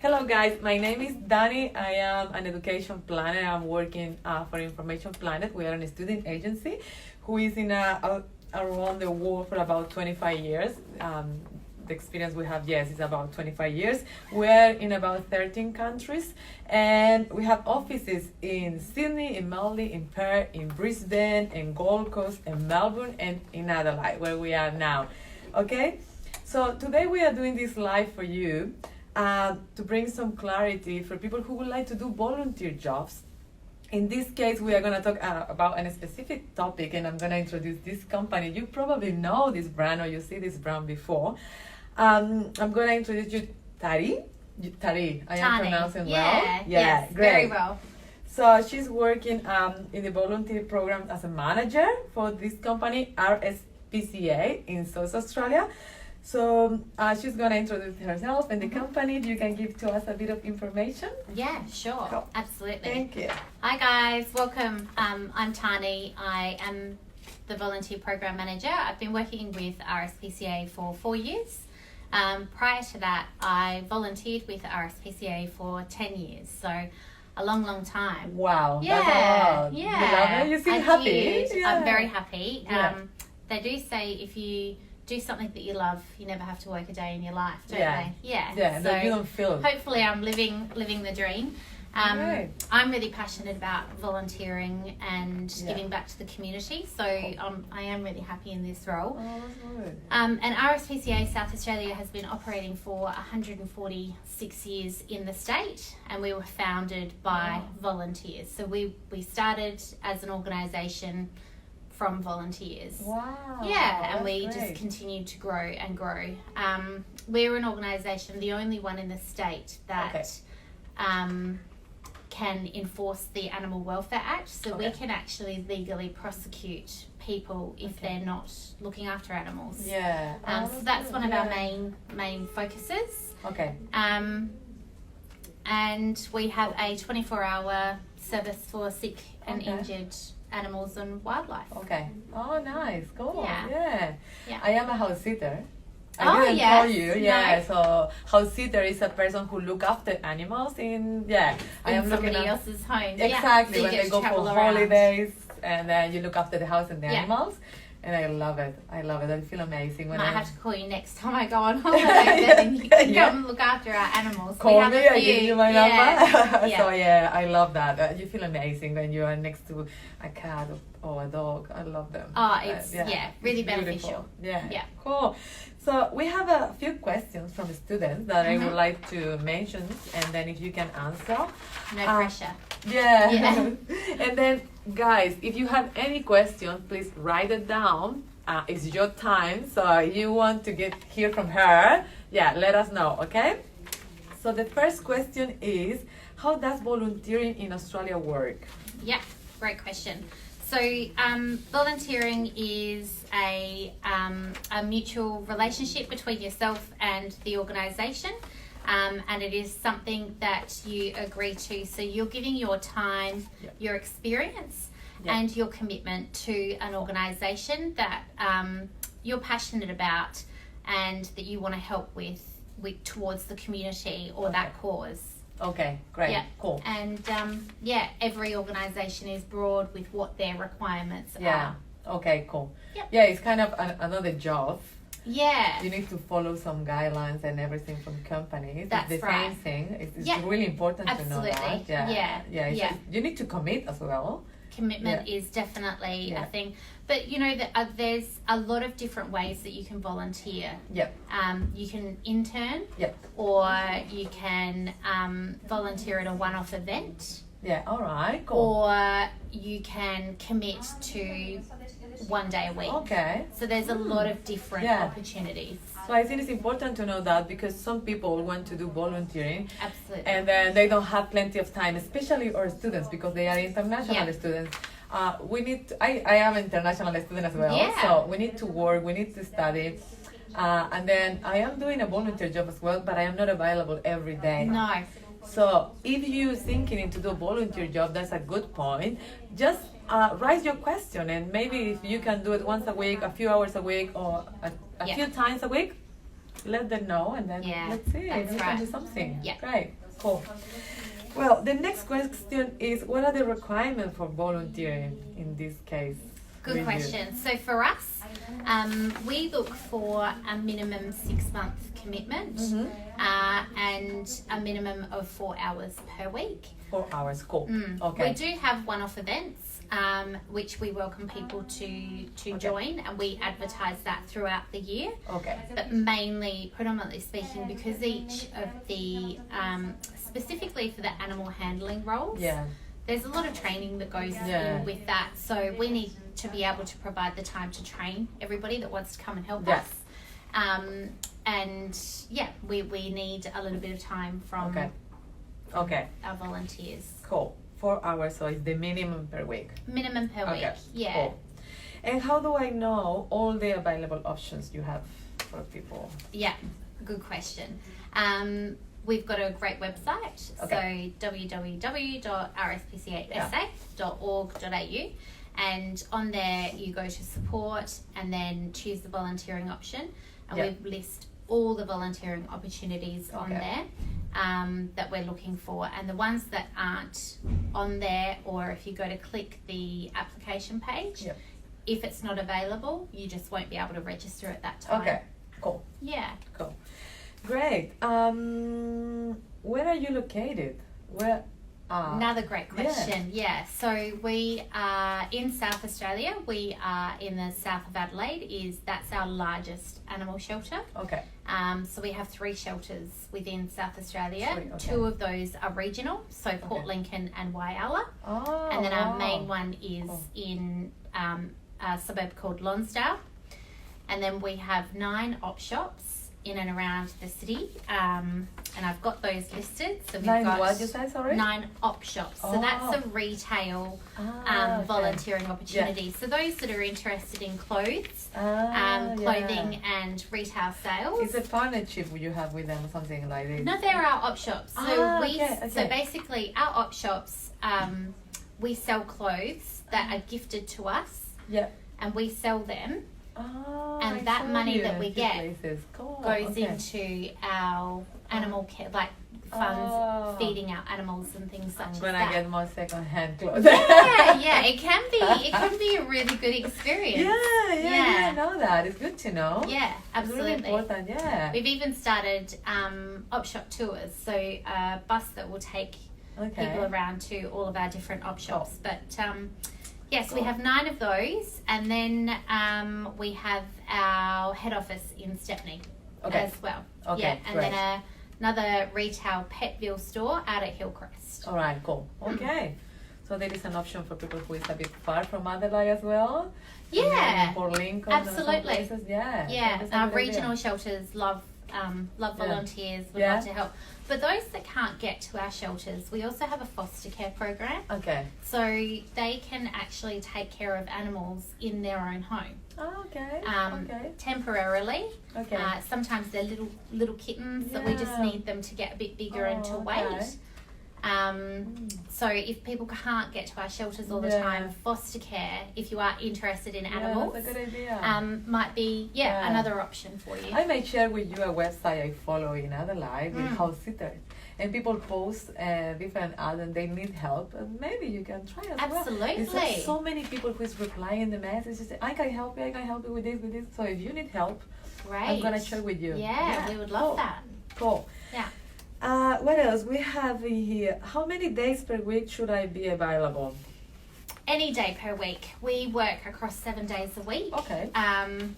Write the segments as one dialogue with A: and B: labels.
A: Hello guys, my name is Dani. I am an education planner. I'm working for Information Planet. We are a student agency who is around the world for about 25 years. The experience we have, yes, is about 25 years. We're in about 13 countries, and we have offices in Sydney, in Melbourne, in Perth, in Brisbane, in Gold Coast, in Melbourne, and in Adelaide, where we are now. Okay? So today we are doing this live for you to bring some clarity for people who would like to do volunteer jobs. In this case, we are going to talk about a specific topic, and I'm going to introduce this company. You probably know this brand or you see this brand before. I'm going to introduce you Tari. Tari, I am pronouncing well?
B: Yeah, yes,
A: great.
B: Very well.
A: So she's working in the volunteer program as a manager for this company, RSPCA, in South Australia. So she's going to introduce herself and the company. You can give to us a bit of information?
B: Yeah, sure.
A: Cool.
B: Absolutely.
A: Thank you.
B: Hi guys, welcome. I'm Tani. I am the volunteer program manager. I've been working with RSPCA for 4 years. Prior to that, I volunteered with RSPCA for 10 years. So a long, long time.
A: Wow.
B: Yeah.
A: That's a lot.
B: Yeah.
A: You love it? You seem happy?
B: Did.
A: Yeah.
B: I'm very happy.
A: Yeah.
B: They do say if you do something that you love, you never have to work a day in your life, don't
A: Yeah.
B: they? Yeah.
A: Yeah,
B: So
A: you don't feel it.
B: hopefully I'm living the dream.
A: Right.
B: I'm really passionate about volunteering and
A: Yeah.
B: giving back to the community, so I am really happy in this role.
A: Oh, that's good.
B: And RSPCA South Australia has been operating for 146 years in the state, and we were founded by volunteers. So we started as an organisation from volunteers.
A: Wow.
B: Yeah, and
A: that's
B: we
A: great.
B: just continue to grow and grow. We're an organisation, the only one in the state that can enforce the Animal Welfare Act. So we can actually legally prosecute people if they're not looking after animals.
A: Yeah.
B: So that's one of our main focuses.
A: Okay.
B: And we have a 24-hour service for sick and injured animals and wildlife.
A: Okay. Oh, nice. Cool.
B: Yeah.
A: Yeah. I am a house sitter. I
B: Oh,
A: didn't
B: yes.
A: tell you. Yeah.
B: Nice.
A: So house sitter is a person who look after animals in I am looking
B: somebody
A: at
B: else's home.
A: exactly
B: So you
A: when
B: get
A: they
B: to
A: go for
B: travel around.
A: holidays, and then you look after the house and the
B: Yeah.
A: animals. And I love it. I love it. I feel amazing when
B: Might
A: I
B: have to call you next time I go on holiday, then you can
A: Yeah.
B: come and look after our animals.
A: call
B: We have
A: me.
B: a
A: I
B: few.
A: give you my
B: Yeah.
A: number.
B: Yeah.
A: So yeah, I love that. You feel amazing when you are next to a cat or a dog. I love them.
B: Oh, it's really
A: it's
B: beneficial.
A: beautiful. Yeah.
B: Yeah.
A: Cool. So we have a few questions from the students that I would like to mention, and then if you can answer.
B: No pressure.
A: Yeah.
B: Yeah.
A: And then, guys, if you have any questions, please write it down. It's your time, so you want to hear from her. Yeah, let us know, okay? So the first question is, how does volunteering in Australia work?
B: Yeah, great question. So volunteering is a mutual relationship between yourself and the organisation. And it is something that you agree to. So you're giving your time, your experience, and your commitment to an organisation that you're passionate about and that you want to help with towards the community or that cause.
A: Okay, great, cool.
B: And every organisation is broad with what their requirements are.
A: Okay, cool.
B: Yep.
A: Yeah, it's kind of another job.
B: Yeah.
A: You need to follow some guidelines and everything from companies.
B: That's
A: it's the
B: right.
A: same thing. It's really important to know
B: Absolutely.
A: that.
B: Yeah.
A: You need to commit as well.
B: Commitment is definitely a thing. But you know that there's a lot of different ways that you can volunteer.
A: Yep.
B: You can intern.
A: Yep.
B: Or you can volunteer at a one-off event.
A: Yeah, all right, cool.
B: Or you can commit to 1 day a week.
A: Okay.
B: So there's a lot of different opportunities.
A: So I think it's important to know that because some people want to do volunteering.
B: Absolutely.
A: And then they don't have plenty of time, especially our students because they are international students. I am an international student as well.
B: Yeah.
A: So we need to work, we need to study. And then I am doing a volunteer job as well, but I am not available every day.
B: No.
A: So if you're thinking to do a volunteer job, that's a good point. Just write your question, and maybe if you can do it once a week, a few hours a week, or a few times a week, let them know, and then
B: Yeah,
A: let's see.
B: that's
A: We
B: right.
A: can do something.
B: Yeah.
A: Great. Cool. Well, the next question is, what are the requirements for volunteering in this case?
B: Good
A: with you?
B: question. So for us, we look for a minimum 6-month commitment and a minimum of 4 hours per week.
A: 4 hours. Cool. Okay.
B: We do have one-off events, which we welcome people to join, and we advertise that throughout the year.
A: Okay.
B: But predominantly speaking, because each of the, specifically for the animal handling roles,
A: Yeah.
B: there's a lot of training that goes
A: Yeah.
B: in with that. So we need to be able to provide the time to train everybody that wants to come and help
A: Yes.
B: us. And yeah, we need a little bit of time from
A: Okay.
B: our volunteers.
A: Cool. 4 hours, so it's the minimum per week.
B: Minimum per
A: Okay.
B: week. Yeah.
A: Cool. And how do I know all the available options you have for people?
B: Yeah, good question. We've got a great website,
A: Okay.
B: so www.rspcasa.org.au, and on there you go to support and then choose the volunteering option, and
A: Yeah.
B: we list all the volunteering opportunities on there that we're looking for, and the ones that aren't on there, or if you go to click the application page,
A: Yep.
B: if it's not available, you just won't be able to register at that time.
A: Okay. Cool.
B: Yeah.
A: Cool. Great. Where are you located? Where?
B: Another great question. Yeah. So we are in South Australia. We are in the south of Adelaide. That's our largest animal shelter.
A: Okay.
B: So we have 3 shelters within South Australia.
A: 3, okay.
B: 2 of those are regional, so Port Lincoln and Whyalla.
A: Oh.
B: And then our main
A: wow.
B: one is
A: Cool.
B: in a suburb called Lonsdale. And then we have 9 op shops in and around the city, and I've got those listed. So we've
A: 9
B: got
A: what you say, sorry?
B: 9 op shops. So that's a retail
A: Okay.
B: volunteering opportunity. So those that are interested in clothes, clothing and retail sales.
A: It's a partnership you have with them, something like this.
B: No, they're our op shops. So
A: okay.
B: so basically our op shops, we sell clothes that are gifted to us,
A: Yeah.
B: and we sell them. And
A: I
B: that
A: saw
B: money
A: you
B: that
A: in
B: we
A: a few
B: get
A: places. Cool.
B: goes
A: Okay.
B: into our animal care, like funds feeding our animals and things such
A: I'm
B: as
A: gonna
B: that.
A: get more second-hand clothes.
B: yeah, it can be a really good experience.
A: Yeah, I
B: Yeah.
A: didn't know that. It's good to know.
B: Yeah,
A: It's really
B: absolutely.
A: important, yeah.
B: We've even started op shop tours, so a bus that will take
A: Okay.
B: people around to all of our different op shops. But yes, we
A: Cool.
B: have 9 of those, and then we have our head office in Stepney as well.
A: Okay,
B: Yeah, and
A: great.
B: then another retail Petville store out at Hillcrest.
A: All right, cool. Okay. So there is an option for people who is a bit far from Adelaide as well.
B: Yeah,
A: For Lincoln and some
B: absolutely.
A: places. Yeah.
B: Yeah,
A: that is a
B: our
A: good idea.
B: regional shelters love volunteers, would
A: Yeah.
B: love to help. But those that can't get to our shelters, we also have a foster care program.
A: Okay.
B: So they can actually take care of animals in their own home.
A: Oh, okay. Okay.
B: Temporarily.
A: Okay.
B: Sometimes they're little kittens that we just
A: Yeah.
B: need them to get a bit bigger and to
A: Oh,
B: wait.
A: okay.
B: So if people can't get to our shelters all the
A: Yeah.
B: time, foster care, if you are interested in animals,
A: that's a good idea.
B: might be
A: Yeah.
B: another option for you.
A: I may share with you a website I follow in Adelaide with house sitters. And people post different ads and they need help. And maybe you can try as well.
B: Absolutely.
A: There's so many people who is replying the messages. I can help you. I can help you with this. So if you need help,
B: Great.
A: I'm gonna share with you.
B: Yeah, we would love
A: Cool.
B: that.
A: Cool.
B: Yeah.
A: What else we have in here? How many days per week should I be available?
B: Any day per week. We work across 7 days a week.
A: Okay.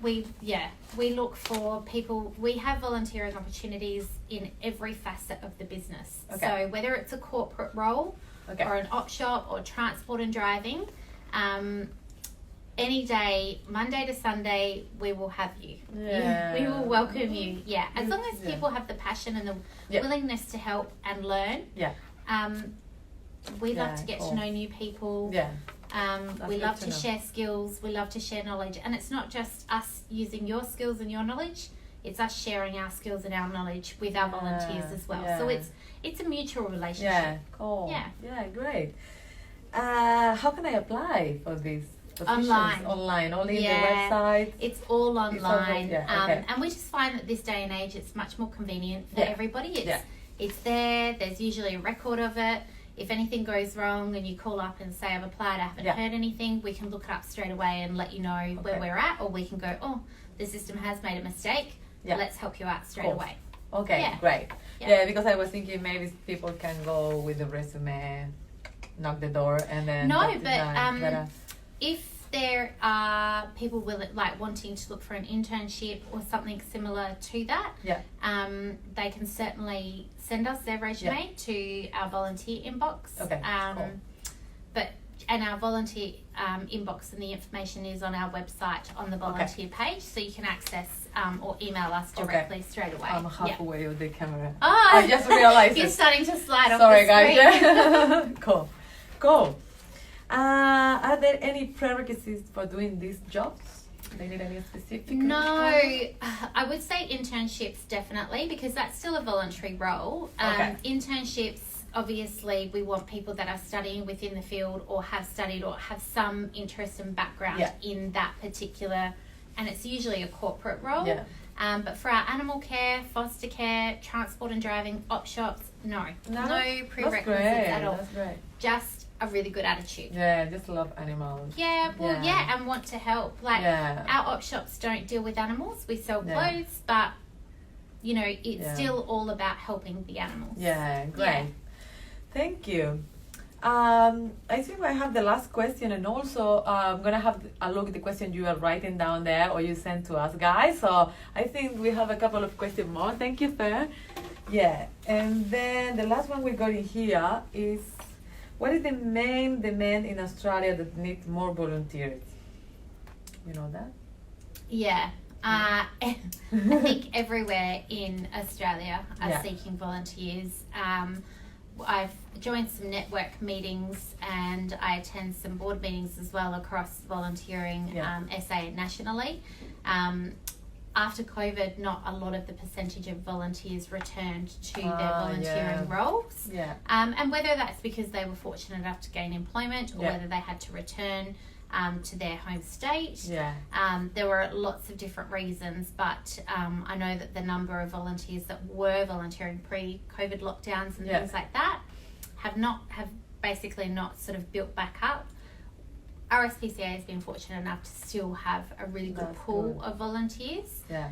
B: We look for people. We have volunteering opportunities in every facet of the business.
A: Okay.
B: So whether it's a corporate role
A: Okay.
B: or an op shop or transport and driving, any day, Monday to Sunday, we will have you.
A: Yeah.
B: We will welcome you. Yeah, as long as
A: Yeah.
B: people have the passion and the
A: Yeah.
B: willingness to help and learn.
A: Yeah.
B: We love
A: Yeah,
B: to get
A: cool.
B: to know new people.
A: Yeah.
B: We
A: good
B: love
A: to
B: to
A: know.
B: share skills. We love to share knowledge, and it's not just us using your skills and your knowledge. It's us sharing our skills and our knowledge with our volunteers as well. So
A: yeah.
B: it's a mutual relationship.
A: Yeah. Cool.
B: Yeah.
A: Yeah. Great. How can I apply for this? positions? Online, only in the
B: Yeah.
A: website?
B: It's all online.
A: Okay.
B: And we just find that this day and age it's much more convenient for
A: Yeah.
B: everybody.
A: Yeah.
B: It's there, there's usually a record of it. If anything goes wrong and you call up and say I've applied, I haven't
A: Yeah.
B: heard anything, we can look it up straight away and let you know where
A: Okay.
B: we're at, or we can go, oh, the system has made a mistake.
A: Yeah.
B: Let's help you out straight
A: Cool.
B: away.
A: Okay,
B: Yeah.
A: great.
B: Yeah.
A: Yeah, because I was thinking maybe people can go with the resume, knock the door, and then...
B: No,
A: talk to
B: but
A: them.
B: if there are people wanting to look for an internship or something similar to that,
A: Yeah.
B: they can certainly send us their resume to our volunteer inbox.
A: Okay, cool.
B: And our volunteer inbox and the information is on our website on the volunteer page, so you can access or email us directly straight away.
A: I'm halfway with the camera.
B: Oh,
A: I just realized
B: you're
A: it.
B: starting to slide off
A: Sorry,
B: the screen.
A: guys. Yeah. Cool. Are there any prerequisites for doing these jobs? Do they need any specific?
B: No, I would say internships definitely, because that's still a voluntary role.
A: Okay.
B: Internships, obviously, we want people that are studying within the field or have studied or have some interest and background in that particular, and it's usually a corporate role.
A: Yeah.
B: But for our animal care, foster care, transport and driving, op shops, no prerequisites at all.
A: That's great.
B: Just a really good attitude.
A: Yeah, just love animals.
B: Yeah, and want to help. Like, our op shops don't deal with animals. We sell clothes, but, you know, it's still all about helping the animals.
A: Yeah, great. Yeah. Thank you. I think I have the last question, and also I'm going to have a look at the question you are writing down there or you sent to us, guys. So I think we have a couple of questions more. Thank you, Fer. Yeah, and then the last one we got in here is, what is the main demand in Australia that needs more volunteers? You know that?
B: Yeah. I think everywhere in Australia are seeking volunteers. I've joined some network meetings and I attend some board meetings as well across volunteering SA nationally. After COVID, not a lot of the percentage of volunteers returned to their volunteering roles.
A: Yeah.
B: And whether that's because they were fortunate enough to gain employment or whether they had to return to their home state.
A: Yeah.
B: There were lots of different reasons, but I know that the number of volunteers that were volunteering pre-COVID lockdowns and things like that have basically not sort of built back up. RSPCA has been fortunate enough to still have a really good pool of volunteers.
A: Yeah.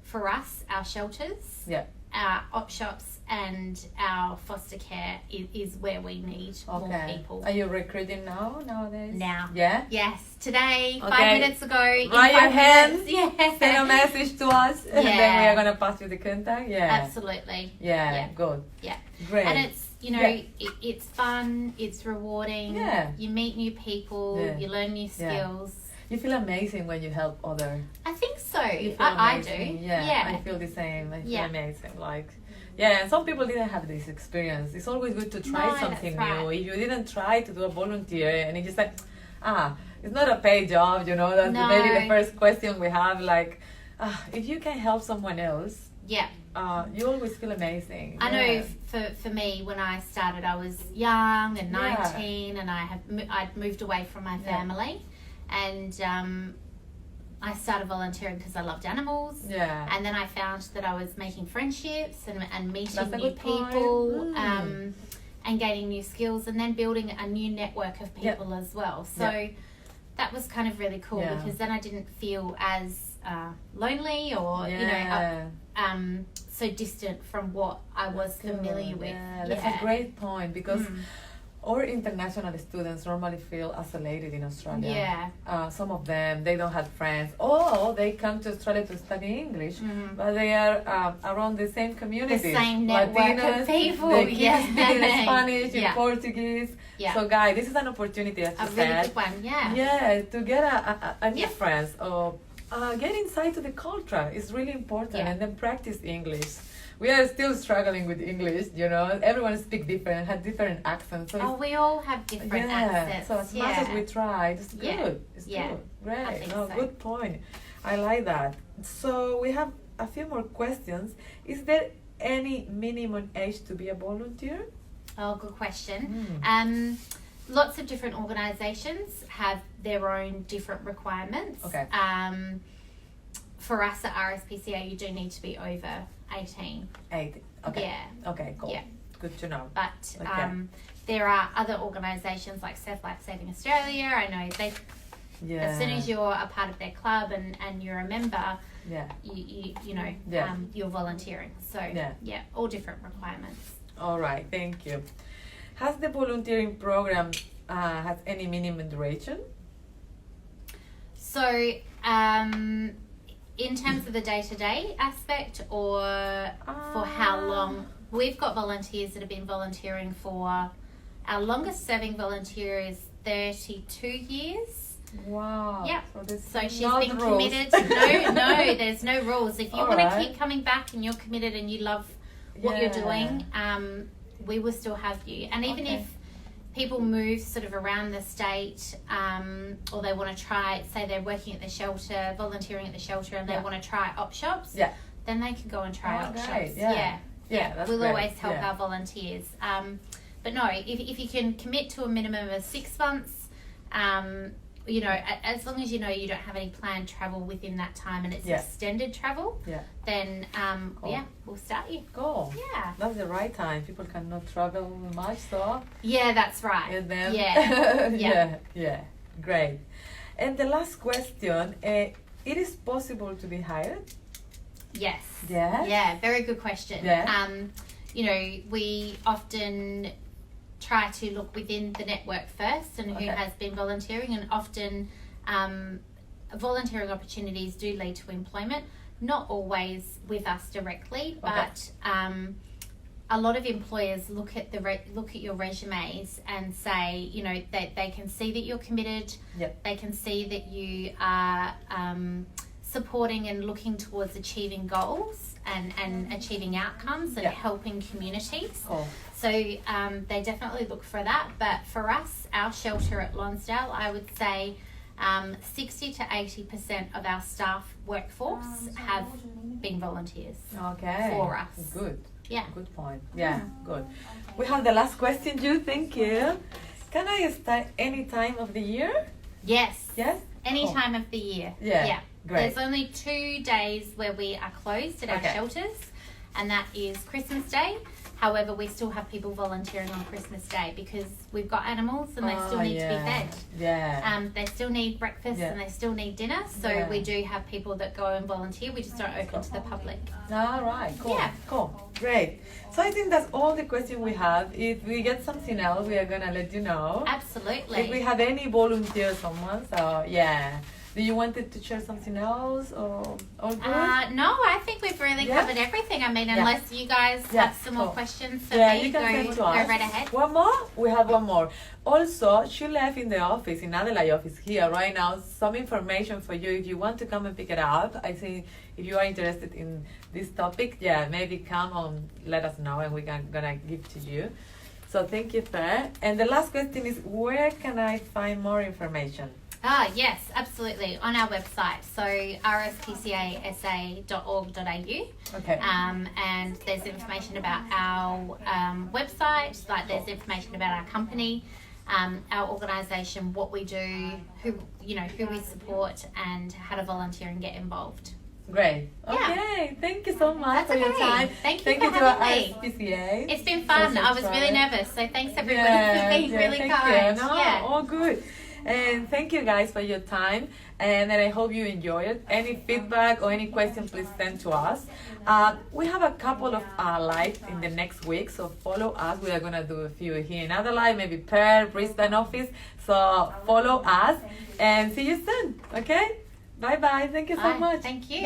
B: For us, our shelters, our op shops and our foster care is where we need more people.
A: Are you recruiting nowadays?
B: Now.
A: Yeah?
B: Yes. Today, 5 minutes ago.
A: Raise your hand.
B: Yeah.
A: Send a message to us and then we are going to pass you the contact. Yeah.
B: Absolutely.
A: Yeah. Good.
B: Yeah.
A: Great.
B: And it's, you know, it's fun, it's rewarding.
A: Yeah.
B: You meet new people, you learn new skills.
A: You feel amazing when you help others.
B: I think so.
A: I
B: do.
A: Yeah. I feel the same. I feel amazing. Like, and some people didn't have this experience. It's always good to try something new. If you didn't try to do a volunteer and it's just like, it's not a paid job, you know, that's maybe the first question we have, like, if you can help someone else, you always feel amazing.
B: I know for me, when I started, I was young and 19 and I'd moved away from my family and I started volunteering because I loved animals. Yeah. And then I found that I was making friendships and meeting new people and gaining new skills and then building a new network of people as well. So that was kind of really cool because then I didn't feel as lonely or, you know, so distant from what I was familiar with.
A: That's a great point because our international students normally feel isolated in Australia. Some of them, they don't have friends. Or they come to Australia to study English, but they are around the same community.
B: The same network of people.
A: They keep speaking Spanish and Portuguese. So, guys, this is an opportunity, as you said.
B: A really good one,
A: to get a new friends or get inside to the culture is really important and then practice English. We are still struggling with English, you know. Everyone speaks different, has different accents. So
B: we all have different accents.
A: So as much as we try, it's good. It's good. Great. Good point. I like that. So we have a few more questions. Is there any minimum age to be a volunteer?
B: Oh, good question. lots of different organisations have their own different requirements.
A: Okay.
B: For us at RSPCA, you do need to be over 18.
A: 18. Okay.
B: Yeah.
A: Okay, cool.
B: Yeah.
A: Good to know.
B: But
A: Okay.
B: there are other organisations like Surf Life Saving Australia. I know they,
A: Yeah.
B: as soon as you're a part of their club and you're a member,
A: Yeah.
B: you know,
A: Yeah.
B: you're volunteering. So
A: Yeah.
B: all different requirements.
A: All right. Thank you. Has the volunteering program has any minimum duration?
B: So, in terms of the day-to-day aspect, or for how long, we've got volunteers that have been volunteering for. Our longest-serving volunteer is 32 years.
A: Wow.
B: Yeah.
A: there's
B: So she's
A: no
B: been
A: rules.
B: committed. No, there's no rules. If you
A: All
B: want to
A: right.
B: keep coming back and you're committed and you love what you're
A: Yeah.
B: doing, we will still have you. And even
A: Okay.
B: if people move sort of around the state, or they want to try, say they're working at the shelter, volunteering at the shelter, and they
A: Yeah.
B: want to try op shops,
A: Yeah.
B: then they can go and try
A: Oh,
B: op
A: great.
B: shops.
A: Yeah. Yeah, that's
B: we'll
A: great.
B: always help
A: Yeah.
B: our volunteers. But no, if you can commit to a minimum of 6 months, you know, as long as you know you don't have any planned travel within that time and it's
A: Yeah.
B: extended travel,
A: Yeah.
B: then
A: Cool.
B: yeah, we'll start you.
A: Cool.
B: Yeah.
A: That's the right time. People cannot travel much, so
B: Yeah, that's right.
A: and then
B: Yeah.
A: yeah. Great. And the last question: it is possible to be hired?
B: Yes.
A: Yeah.
B: Yeah, very good question.
A: Yeah.
B: You know, we often try to look within the network first and who
A: Okay.
B: has been volunteering, and often volunteering opportunities do lead to employment, not always with us directly, but a lot of employers look at your resumes and say, you know, they can see that you're committed.
A: Yep.
B: They can see that you are supporting and looking towards achieving goals and achieving outcomes and
A: Yeah.
B: helping communities.
A: Cool.
B: So they definitely look for that. But for us, our shelter at Lonsdale, I would say 60 to 80% of our staff workforce have been volunteers.
A: Okay.
B: For us.
A: Good.
B: Yeah.
A: Good point. Yeah. Good. We have the last question, Jude. Thank you. Can I start any time of the year?
B: Yes.
A: Yes.
B: Any
A: Cool.
B: time of the year.
A: Yeah. Great.
B: There's only 2 days where we are closed at our
A: Okay.
B: shelters, and that is Christmas Day. However, we still have people volunteering on Christmas Day because we've got animals and they still need to be fed.
A: Yeah.
B: They still need breakfast
A: Yeah.
B: and they still need dinner. So
A: Yeah.
B: we do have people that go and volunteer. We just don't open to the public.
A: All right. Cool.
B: Yeah.
A: Cool. Great. So I think that's all the questions we have. If we get something else, we are gonna let you know.
B: Absolutely.
A: If we have any volunteer someone, so yeah. Do you wanted to share something else or good?
B: No, I think we've really
A: Yeah.
B: covered everything. I mean,
A: Yeah.
B: unless you guys
A: Yeah,
B: have some more
A: cool.
B: questions for
A: Yeah,
B: me,
A: you can send to
B: go
A: us.
B: right ahead.
A: One more? We have one more. Also, she left in the office, in Adelaide office here right now, some information for you if you want to come and pick it up. I think if you are interested in this topic, yeah, maybe come and let us know and we're gonna give to you. So thank you, Fer. And the last question is, where can I find more information?
B: Yes, absolutely. On our website, so rspcasa.org.au.
A: Okay.
B: And there's information about our website, like there's information about our company, our organisation, what we do, who we support, and how to volunteer and get involved.
A: Great.
B: Yeah.
A: Okay. Thank you so much
B: That's
A: for your
B: okay.
A: time.
B: Thank you for
A: to
B: having
A: our
B: me.
A: RSPCA.
B: It's been fun. I was really nervous, so thanks everybody for being really
A: thank
B: kind.
A: You. No, all good. And thank you guys for your time, and I hope you enjoy it. Any feedback or any question, please send to us. We have a couple of live in the next week, so follow us. We are gonna do a few here in Adelaide, maybe Perth, Brisbane office. So follow us and see you soon. Okay? Bye bye. Thank you so much.
B: Thank you.